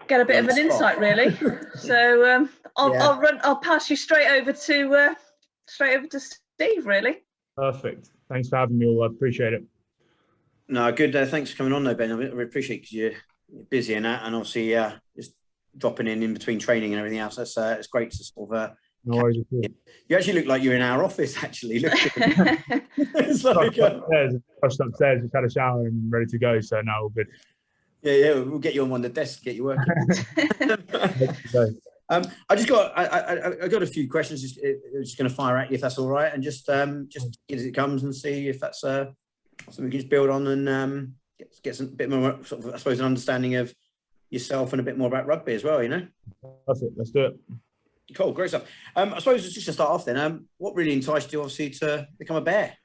get a bit of an insight, really. So I'll pass you straight over to Steve, really. Perfect. Thanks for having me all. I appreciate it. No, good. Thanks for coming on, though, Ben. I really appreciate it because you're busy and that, and obviously just dropping in between training and everything else. It's great to sort of. No worries at all. You actually look like you're in our office. Actually, it's like rushed upstairs, just had a shower and ready to go. So now all good. Yeah, we'll get you on one of the desks, get you working. I got a few questions. Just going to fire at you if that's all right, and just as it comes and see if that's something we can just build on and get some bit more sort of, I suppose, an understanding of yourself and a bit more about rugby as well. You know. Perfect. Let's do it. Cool, great stuff. I suppose just to start off then, what really enticed you, obviously, to become a Bear?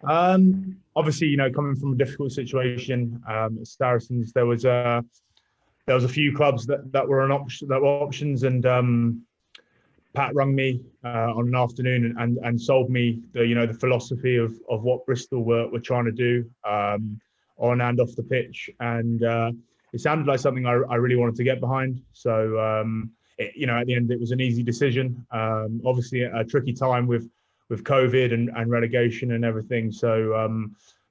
Obviously, you know, coming from a difficult situation, Saracens, there was a few clubs that were options, and Pat rung me on an afternoon and sold me the philosophy of what Bristol were trying to do on and off the pitch, and it sounded like something I really wanted to get behind. So at the end, it was an easy decision. Obviously, a tricky time with COVID and relegation and everything. So,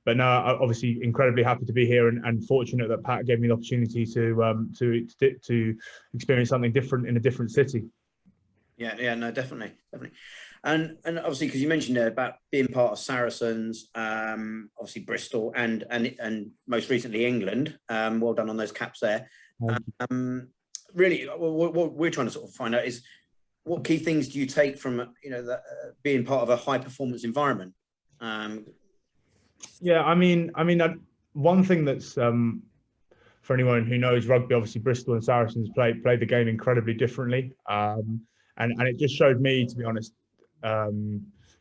but no, obviously incredibly happy to be here and fortunate that Pat gave me the opportunity to experience something different in a different city. Yeah, no, definitely. And obviously, because you mentioned there about being part of Saracens, obviously Bristol and most recently England. Well done on those caps there. Really, what we're trying to sort of find out is what key things do you take from being part of a high performance environment? Yeah, I mean, one thing that's for anyone who knows rugby, obviously Bristol and Saracens play the game incredibly differently, and it just showed me, to be honest,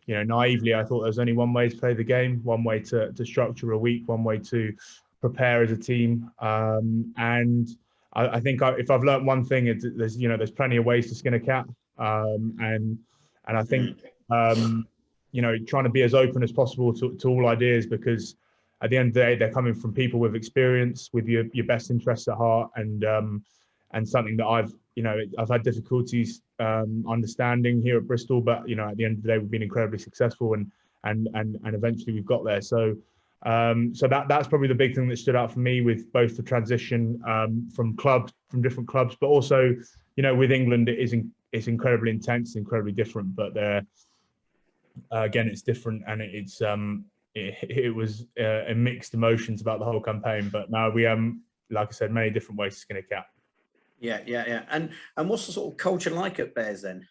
naively, I thought there was only one way to play the game, one way to structure a week, one way to prepare as a team, and I think if I've learned one thing, there's plenty of ways to skin a cat, and I think trying to be as open as possible to all ideas, because at the end of the day, they're coming from people with experience, with your best interests at heart, and something that I've had difficulties understanding here at Bristol, but at the end of the day, we've been incredibly successful, and eventually we've got there. So that's probably the big thing that stood out for me with both the transition from different clubs, but also with England, it's incredibly intense, incredibly different, but again, it's different, and it was mixed emotions about the whole campaign. But now we like I said, many different ways to skin a cat. Yeah. And what's the sort of culture like at Bears then?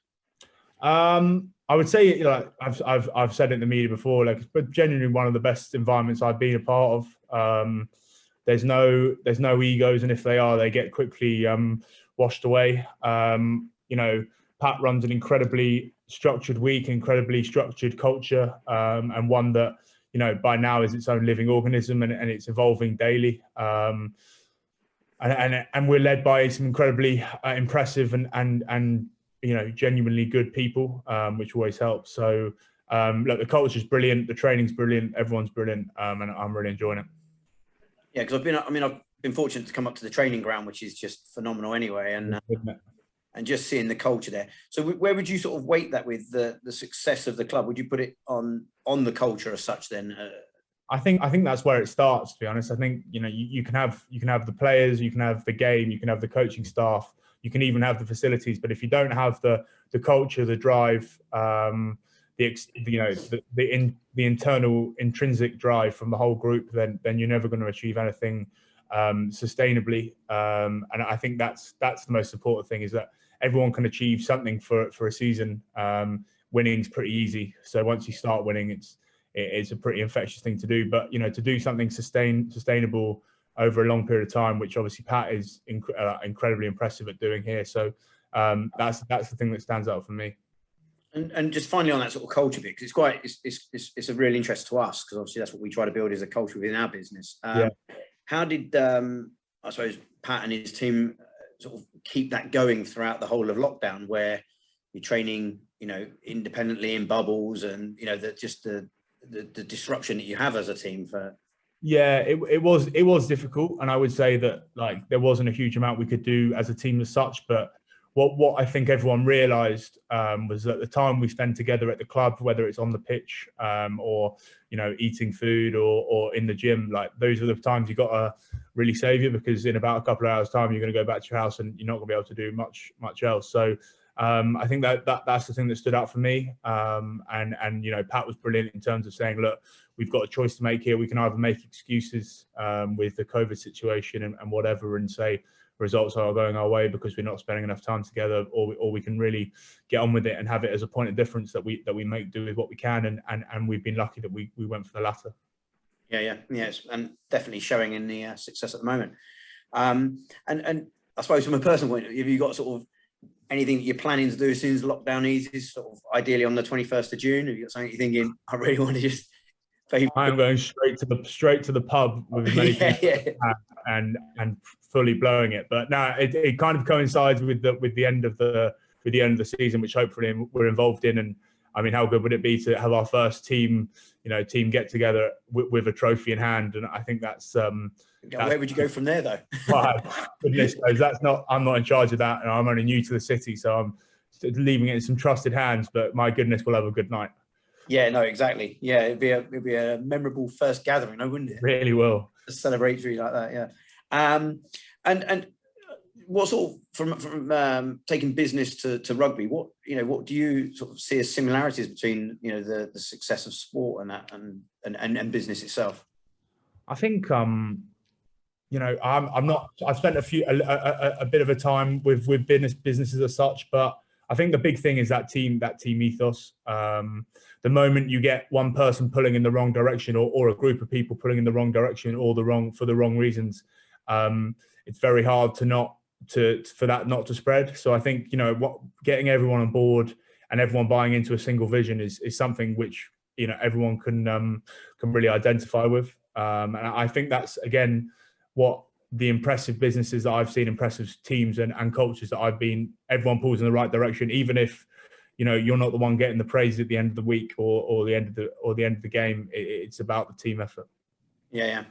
I would say, I've said it in the media before, but genuinely one of the best environments I've been a part of. There's no egos, and if they are, they get quickly washed away. Pat runs an incredibly structured week, incredibly structured culture, and one that by now is its own living organism, and it's evolving daily. And we're led by some incredibly impressive and genuinely good people, which always helps. So look, the culture's brilliant, the training's brilliant, everyone's brilliant, and I'm really enjoying it. Yeah, because I've been fortunate to come up to the training ground, which is just phenomenal anyway, and just seeing the culture there. So where would you sort of weight that with the success of the club? Would you put it on the culture as such then? I think that's where it starts, to be honest. I think you can have the players, you can have the game, you can have the coaching staff, you can even have the facilities, but if you don't have the culture, the drive, the internal intrinsic drive from the whole group, then you're never going to achieve anything sustainably. And I think that's the most important thing, is that everyone can achieve something for a season. Winning's pretty easy. So once you start winning, it's a pretty infectious thing to do. But to do something sustainable over a long period of time, which obviously Pat is incredibly impressive at doing here. So that's the thing that stands out for me. And just finally on that sort of culture bit, because it's a real interest to us, because obviously that's what we try to build, is a culture within our business. How did I suppose Pat and his team sort of keep that going throughout the whole of lockdown, where you're training independently in bubbles, and the disruption that you have as a team for Yeah, it was difficult, and I would say that like there wasn't a huge amount we could do as a team as such. But what I think everyone realised was that the time we spend together at the club, whether it's on the pitch or eating food or in the gym, like those are the times you got to really savour, because in about a couple of hours' time you're going to go back to your house and you're not going to be able to do much else. So I think that's the thing that stood out for me. And Pat was brilliant in terms of saying, look, we've got a choice to make here. We can either make excuses with the COVID situation and whatever, and say results are going our way because we're not spending enough time together, or we can really get on with it and have it as a point of difference that we make do with what we can. And we've been lucky that we went for the latter. Yes, and definitely showing in the success at the moment. And I suppose from a personal point of view, have you got sort of anything that you're planning to do as soon as lockdown eases, sort of ideally on the 21st of June? Have you got something you're thinking, I really want to just... I'm going straight to the pub with as many people and fully blowing it. But no, it kind of coincides with the end of the season, which hopefully we're involved in. And I mean, how good would it be to have our first team get together with a trophy in hand? And I think that's where would you go from there, though? Goodness knows, I'm not in charge of that, and I'm only new to the city, so I'm leaving it in some trusted hands. But my goodness, we'll have a good night. Yeah, no, exactly. Yeah, it'd be a memorable first gathering, wouldn't it? Really will. A celebratory like that, yeah. And what sort of from taking business to rugby, what do you sort of see as similarities between the success of sport and that and business itself? I think I'm not. I've spent a bit of a time with businesses as such, but I think the big thing is that team ethos. The moment you get one person pulling in the wrong direction, or a group of people pulling in the wrong direction, or for the wrong reasons, it's very hard for that not to spread. So I think getting everyone on board and everyone buying into a single vision is something which everyone can really identify with. And I think that's again what the impressive businesses that I've seen, impressive teams and cultures that I've been, everyone pulls in the right direction, even if you're not the one getting the praise at the end of the week or the end of the game. It's about the team effort. Yeah.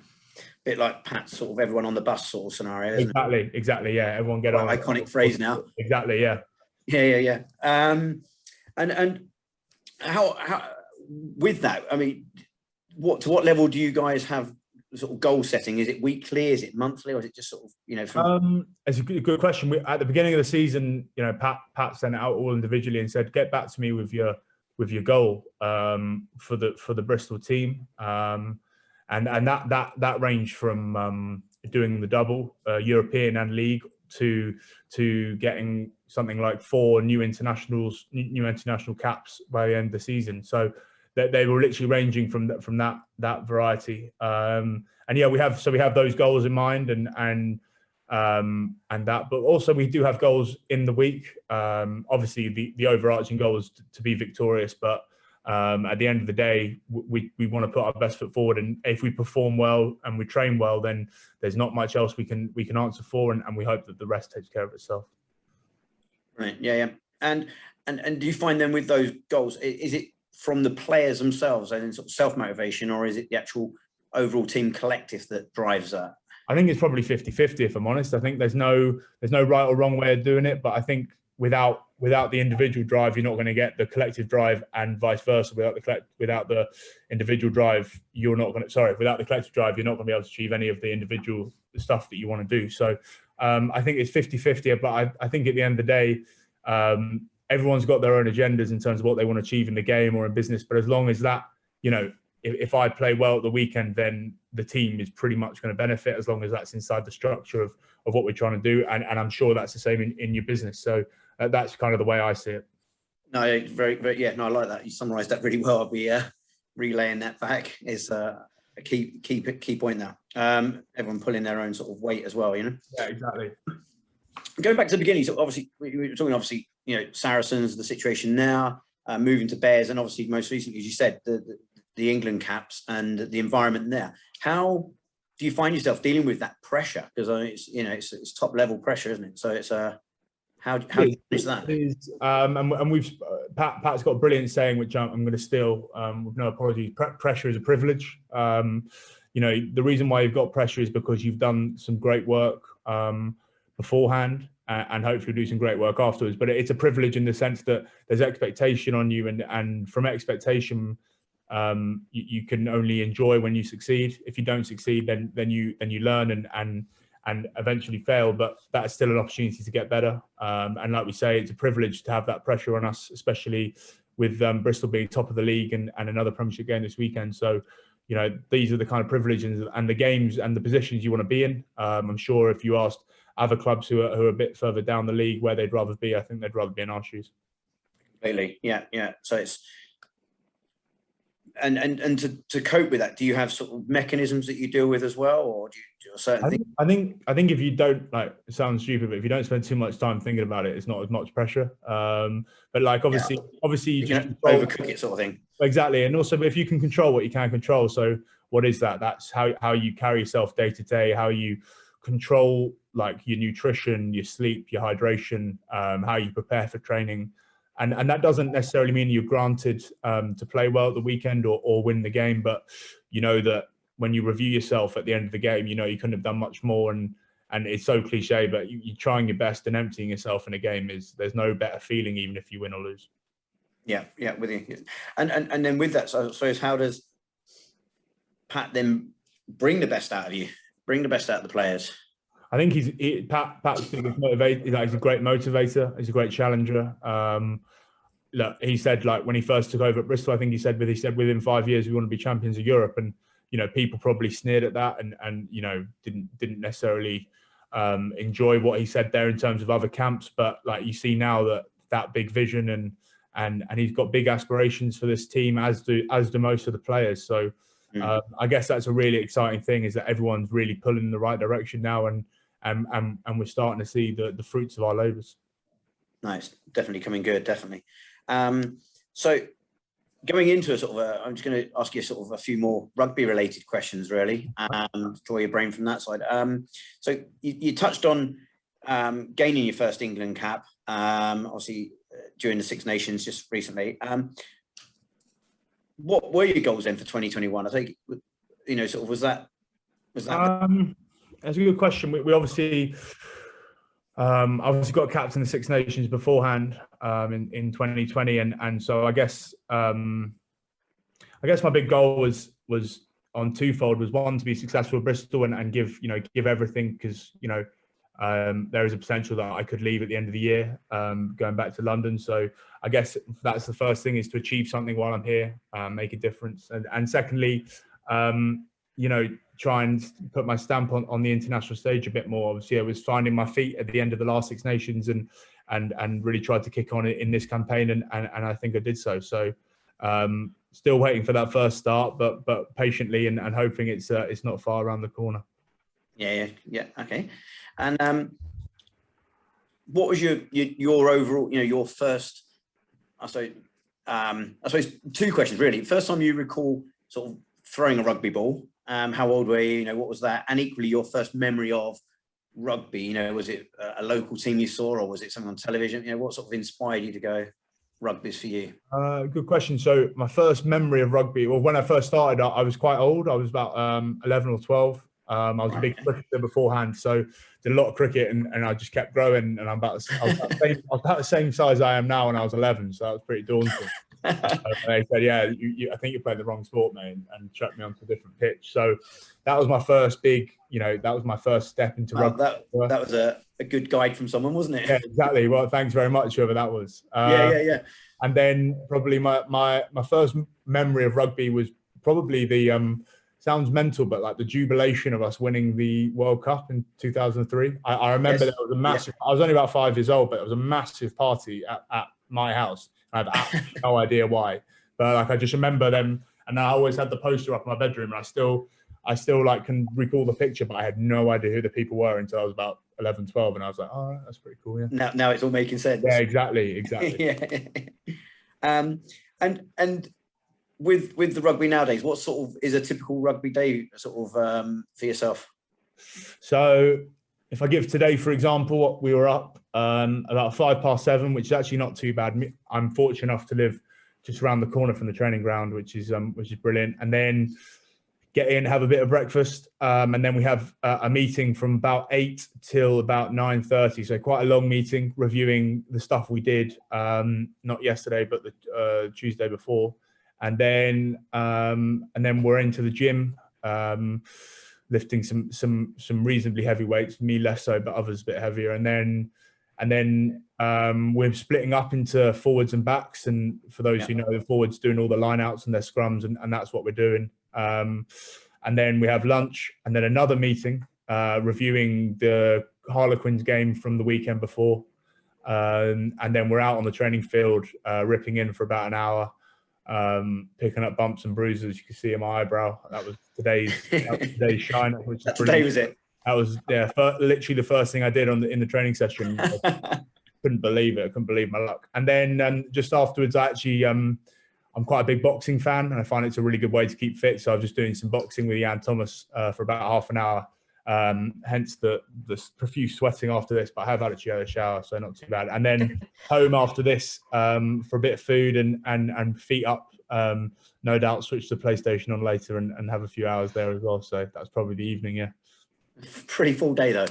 Bit like Pat's sort of everyone on the bus sort of scenario, isn't it? Exactly. Yeah, everyone get on. Iconic phrase now. Exactly. Yeah. Yeah. And how with that, I mean, to what level do you guys have sort of goal setting? Is it weekly? Is it monthly? Or is it just sort of It's a good question. At the beginning of the season, Pat sent it out all individually and said, get back to me with your goal for the Bristol team. And that ranged from doing the double European and league to getting something like 4 new international caps by the end of the season. So they were literally ranging from that variety. And yeah, we have those goals in mind and that, but also we do have goals in the week. Obviously the overarching goal is to be victorious, but at the end of the day, we want to put our best foot forward, and if we perform well and we train well, then there's not much else we can answer for, and we hope that the rest takes care of itself. Right. Yeah. And do you find then with those goals, is it from the players themselves and sort of self-motivation, or is it the actual overall team collective that drives that? I think it's probably 50-50, if I'm honest. I think there's no right or wrong way of doing it, but I think without the individual drive, you're not going to get the collective drive, and vice versa. Without the individual drive, without the collective drive, you're not going to be able to achieve any of the individual stuff that you want to do. So I think it's 50-50, but I think at the end of the day, everyone's got their own agendas in terms of what they want to achieve in the game or in business. But as long as that, if I play well at the weekend, then the team is pretty much going to benefit, as long as that's inside the structure of what we're trying to do. And I'm sure that's the same in your business. So that's kind of the way I see it. No, very, very, yeah. No, I like that. You summarised that really well. I'll be relaying that back. Is a key point now. Everyone pulling their own sort of weight as well. Yeah, exactly. Going back to the beginning, so obviously we were talking Saracens, the situation now, moving to Bears, and obviously most recently, as you said, the England caps and the environment there. How do you find yourself dealing with that pressure? Because it's top level pressure, isn't it? So it's how do you manage that? It is, and Pat's got a brilliant saying, which I'm going to steal with no apologies. Pressure is a privilege. you know, the reason why you've got pressure is because you've done some great work beforehand, and hopefully do some great work afterwards. But it's a privilege in the sense that there's expectation on you, and from expectation, you can only enjoy when you succeed. If you don't succeed, then you learn and eventually fail. But that's still an opportunity to get better. And like we say, it's a privilege to have that pressure on us, especially with Bristol being top of the league and another Premiership game this weekend. So, you know, these are the kind of privileges and the games and the positions you want to be in. I'm sure if you asked other clubs who are a bit further down the league where they'd rather be, I think they'd rather be in our shoes. Completely, yeah. So it's and to cope with that, do you have sort of mechanisms that you deal with as well, or do you do a certain thing? I think if you don't, like, it sounds stupid, but if you don't spend too much time thinking about it, it's not as much pressure. But like obviously you can overcook it, sort of thing. Exactly, and also if you can control what you can control. So what is that? That's how you carry yourself day to day, how you control like your nutrition, your sleep, your hydration, how you prepare for training. And that doesn't necessarily mean you're granted to play well at the weekend or win the game, but you know that when you review yourself at the end of the game, you know you couldn't have done much more. And it's so cliche, but you're trying your best, and emptying yourself in a game there's no better feeling, even if you win or lose. Yeah, with you. And then with that, so I suppose, how does Pat then bring the best out of you, bring the best out of the players? I think Pat's biggest motivator. He's a great motivator. He's a great challenger. Look, he said, like, when he first took over at Bristol, I think he said within 5 years we want to be champions of Europe. And you know, people probably sneered at that, and you know, didn't necessarily enjoy what he said there in terms of other camps. But like, you see now that big vision, and he's got big aspirations for this team, as do most of the players. So I guess that's a really exciting thing, is that everyone's really pulling in the right direction now, and we're starting to see the fruits of our labours. Nice, definitely coming good, definitely. So going into a sort of I'm just going to ask you sort of a few more rugby related questions, really, draw your brain from that side. So you touched on gaining your first England cap, obviously during the Six Nations just recently. What were your goals then for 2021? I think, you know, sort of was that. That's a good question. We obviously got capped in the Six Nations beforehand in 2020, and so I guess my big goal was on twofold. Was one, to be successful at Bristol and give everything, because you know there is a potential that I could leave at the end of the year, going back to London. So I guess that's the first thing, is to achieve something while I'm here, make a difference, and secondly, you know, try and put my stamp on the international stage a bit more. Obviously, I was finding my feet at the end of the last Six Nations, and really tried to kick on in this campaign, and I think I did so. So still waiting for that first start, but patiently and hoping it's not far around the corner. Yeah. Okay. And what was your overall, you know, your first? I suppose two questions really. First time you recall sort of throwing a rugby ball. How old were you? You know, what was that? And equally, your first memory of rugby. You know, was it a local team you saw, or was it something on television? You know, what sort of inspired you to go, rugby's for you? Good question. So my first memory of rugby, well, when I first started, I was quite old. I was about 11 or 12. I was a big cricketer beforehand, so did a lot of cricket, and I just kept growing. And I was about the same size I am now when I was 11, so that was pretty daunting. They said, "Yeah, I think you're playing the wrong sport, mate," and chucked me onto a different pitch. So that was my first big, you know, that was my first step into rugby. That was a good guide from someone, wasn't it? Yeah, exactly. Well, thanks very much, whoever that was. Yeah. And then probably my first memory of rugby was probably the sounds mental, but like the jubilation of us winning the World Cup in 2003. I remember there was a massive. I was only about 5 years old, but it was a massive party at my house. I have absolutely no idea why, but like I just remember them, and I always had the poster up in my bedroom, and I still like can recall the picture, but I had no idea who the people were until I was about 11, 12, and I was like, oh, that's pretty cool. Yeah. Now it's all making sense. Yeah, exactly. Yeah. And with the rugby nowadays, what sort of is a typical rugby day sort of for yourself? So if I give today, for example, we were up about 7:05, which is actually not too bad. I'm fortunate enough to live just around the corner from the training ground, which is brilliant. And then get in, have a bit of breakfast, and then we have a meeting from about 8 till about 9:30. So quite a long meeting, reviewing the stuff we did, not yesterday, but the Tuesday before, and then we're into the gym, lifting some reasonably heavy weights. Me less so, but others a bit heavier, and then we're splitting up into forwards and backs. And for those who know, the forwards doing all the line outs and their scrums, and that's what we're doing. And then we have lunch, and then another meeting reviewing the Harlequins game from the weekend before. And then we're out on the training field, ripping in for about an hour, picking up bumps and bruises. You can see in my eyebrow. That was today's shine. Which is Today was it? That was literally the first thing I did in the training session. I couldn't believe it. I couldn't believe my luck. And then just afterwards, I actually I'm quite a big boxing fan, and I find it's a really good way to keep fit. So I was just doing some boxing with Jan Thomas for about half an hour. Hence the profuse sweating after this, but I have had a shower, so not too bad. And then home after this for a bit of food and feet up. No doubt switch the PlayStation on later and have a few hours there as well. So that's probably the evening, yeah. Pretty full day though.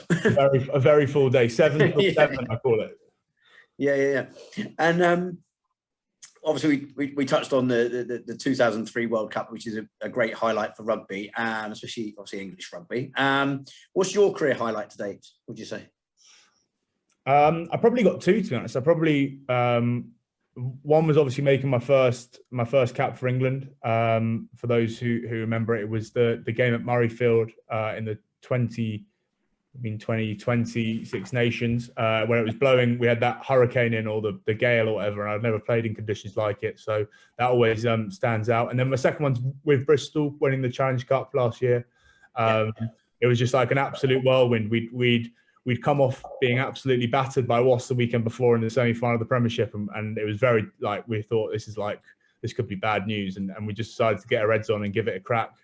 a very full day, 7 till 7, I call it. Yeah. And obviously we touched on the 2003 World Cup, which is a great highlight for rugby, especially obviously English rugby. What's your career highlight to date, would you say? I probably got two, to be honest. I probably one was obviously making my first cap for England. For those who remember it was the game at Murrayfield in the 2020 Six Nations, where it was blowing. We had that hurricane in, or the gale or whatever, and I've never played in conditions like it, so that always stands out. And then my second one's with Bristol, winning the Challenge Cup last year. It was just like an absolute whirlwind. We'd come off being absolutely battered by Wasps the weekend before in the semi-final of the Premiership, and it was very, like, we thought this could be bad news, and we just decided to get our heads on and give it a crack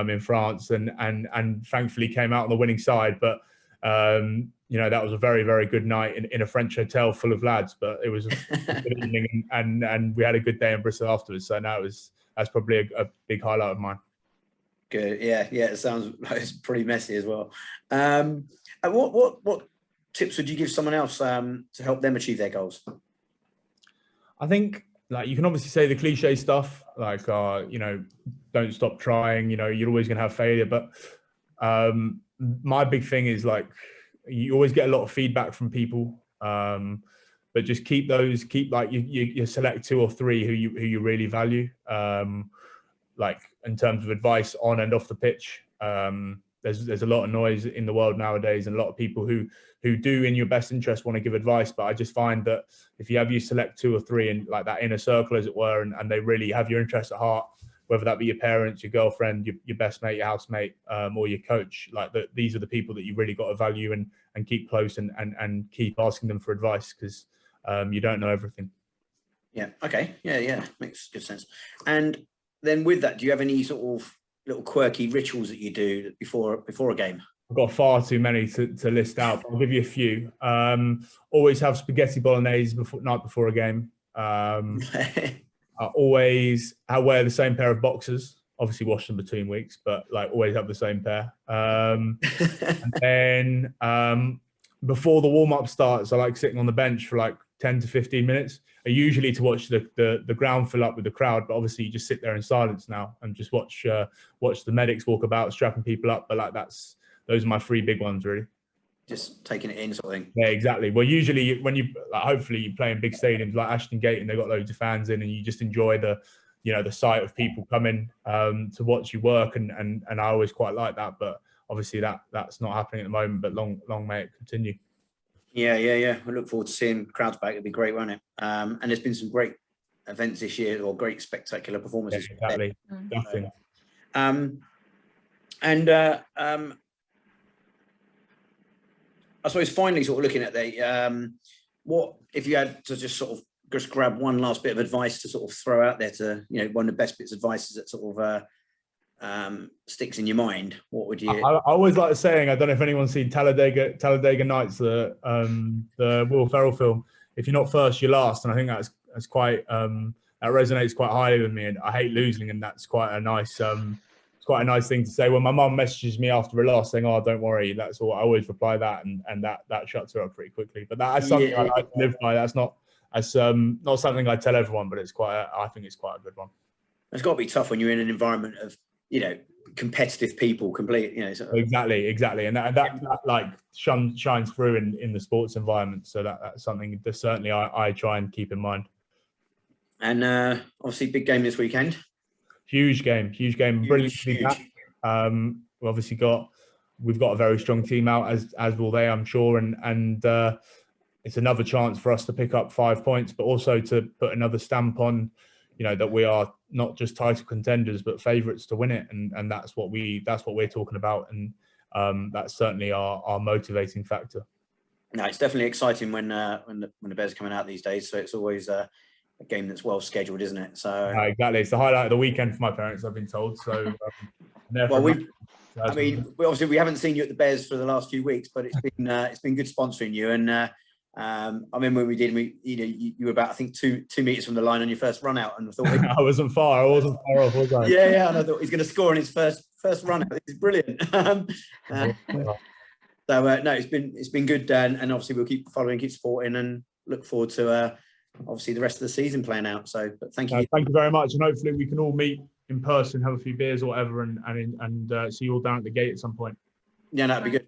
in France, and thankfully came out on the winning side. But that was a very, very good night in a French hotel full of lads. But it was a good evening, and we had a good day in Bristol afterwards. So now that's probably a big highlight of mine. Good, yeah. It sounds like it's pretty messy as well. And what tips would you give someone else to help them achieve their goals? I think, like, you can obviously say the cliche stuff, like, don't stop trying. You're always going to have failure. But my big thing is, like, you always get a lot of feedback from people, but just keep you select 2 or 3 who you really value, like in terms of advice on and off the pitch. There's a lot of noise in the world nowadays, and a lot of people who do in your best interest want to give advice. But I just find that if you select 2 or 3 in like that inner circle, as it were, and they really have your interests at heart, whether that be your parents, your girlfriend, your best mate, your housemate, or your coach, like these are the people that you really got to value and keep close and keep asking them for advice, because you don't know everything. Yeah. Okay. Yeah. Makes good sense. And then with that, do you have any sort of little quirky rituals that you do before a game? I've got far too many to list out. I'll give you a few. Always have spaghetti bolognese night before a game. I wear the same pair of boxers. Obviously wash them between weeks, but like always have the same pair. And then before the warm-up starts, I like sitting on the bench for like 10 to 15 minutes. Usually to watch the ground fill up with the crowd, but obviously you just sit there in silence now and just watch the medics walk about, strapping people up. But like those are my 3 big ones, really. Just taking it in, sort of thing. Yeah, exactly. Well, usually when hopefully you play in big stadiums like Ashton Gate, and they've got loads of fans in, and you just enjoy the sight of people coming to watch you work, and I always quite like that. But obviously that's not happening at the moment. But long may it continue. Yeah. We look forward to seeing crowds back. It'd be great, won't it? And there's been some great events this year, or great spectacular performances. Yeah, exactly. Nothing. I suppose finally, sort of looking at what if you had to just sort of just grab one last bit of advice to sort of throw out there to, one of the best bits of advice that sort of sticks in your mind, what would you? I always like saying, I don't know if anyone's seen Talladega Nights, the Will Ferrell film. If you're not first, you're last, and I think that's quite that resonates quite highly with me. And I hate losing, and that's quite a nice quite a nice thing to say. When my mum messages me after a loss saying, "Oh, don't worry," that's all. I always reply that, and that shuts her up pretty quickly. But that's something I like to live by. That's not something I tell everyone, but I think it's quite a good one. It's got to be tough when you're in an environment of, competitive people, Exactly, and that like shines through in the sports environment. So that's something that certainly I try and keep in mind. And obviously, big game this weekend. Huge game. Brilliant to be back. We've got a very strong team out, as will they, I'm sure, and it's another chance for us to pick up 5 points, but also to put another stamp on, that we are not just title contenders but favourites to win it, and that's what we're talking about, and that's certainly our motivating factor. No, it's definitely exciting when the Bears are coming out these days. So it's always a game that's well scheduled, isn't it? So exactly, it's the highlight of the weekend for my parents, I've been told. So obviously we haven't seen you at the Bears for the last few weeks, but it's been good sponsoring you. And I remember when we did, you were about, I think, two meters from the line on your first run out, and I thought I wasn't far off, was I? Yeah, and I thought he's going to score on his first run out. This is brilliant. So no, it's been good, and obviously we'll keep following, keep supporting, and look forward to obviously the rest of the season playing out. So, but thank you. Thank you very much, and hopefully we can all meet in person, have a few beers or whatever, and see you all down at the gate at some point. Yeah, that'd be good.